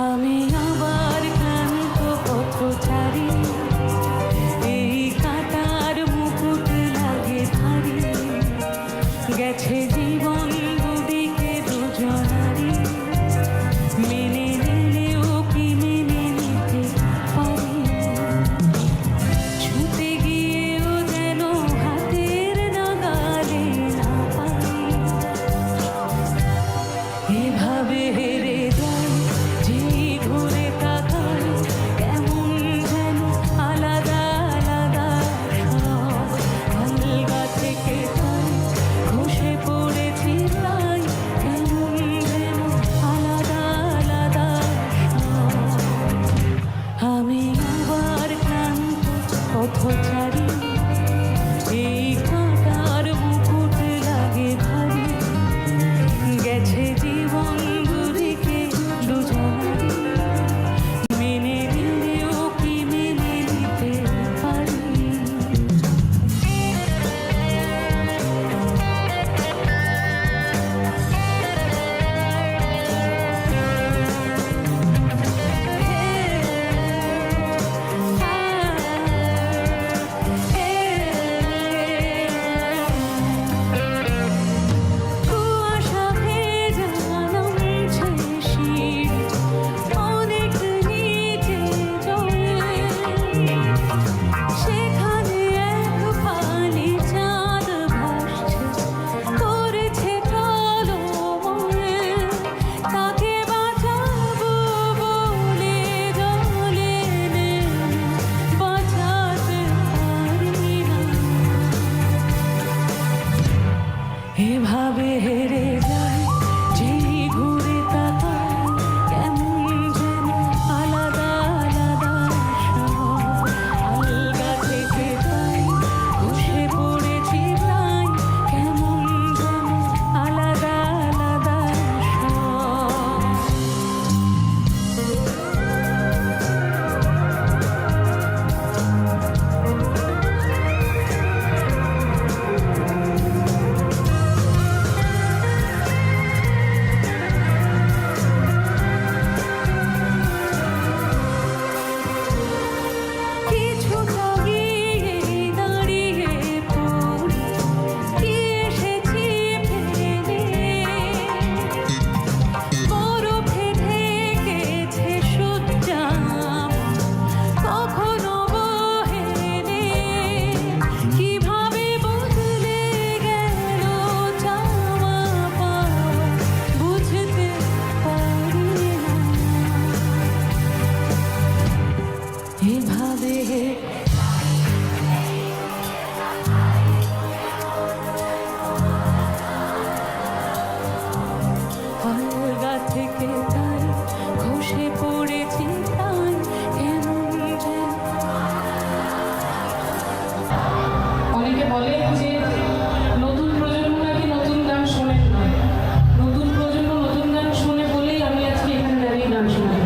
আমি আবার ক্লান্ত পথচারী, এই কাঁটার মুকুট লাগে ভারী, গেছে জীবন দুদিকে দুজনারই, মেনে নিলেও কি মেনে নিতে পারি, ছুটে গিয়েও যেন হাতের নাগালে না পাই, এভাবে হেরে যাই যেই ঘুরে তাকাই, কেমন যেন আলাদা আলাদা সব, আলগা থেকে তাই খসে পড়েছি তাই, কেমন যেন আলাদা আলাদা সব। আমি আবার ক্লান্ত পথচারী, এই কাঁটার মুকুট লাগে ভারী, গেছে জীবন দুদিকে দুজনারই, মেনে নিলেও কি মেনে নিতে পারি। কুয়াশা ভেজা নামছে শির অনেক নিচে জলে, সেখানে এক ফালি চাঁদ ভাসছে, করেছে টলমলে, তাকে বাঁচাবো বলে জলে নেমে বাঁচাতে পারি না, এভাবে হেরে যাই যেই ঘুরে তাকাই, কেমন যেন আলাদা আলাদা সব, আলগা থেকে তাই খসে পড়েছি তাই, কেমন যেন আলাদা আলাদা সব। কিছুটা গিয়ে দাঁড়িয়ে পড়ি, কি এসেছি ফেলে, বরফে ঢেকেছে শয্যা, কখনো বহে নে, কিভাবে বদলে গেল চাওয়া পাওয়া, বুঝতে পারি না, এভাবে আলগা থেকে তাই খসে পড়েছি তাই, কেমন যেন। অনেকে বলে যে নতুন প্রজন্ম নাকি নতুন গান শোনেন না, নতুন প্রজন্ম নতুন গান শোনে বলেই আমি আজকে এখানে দাঁড়িয়ে গান শোনাই।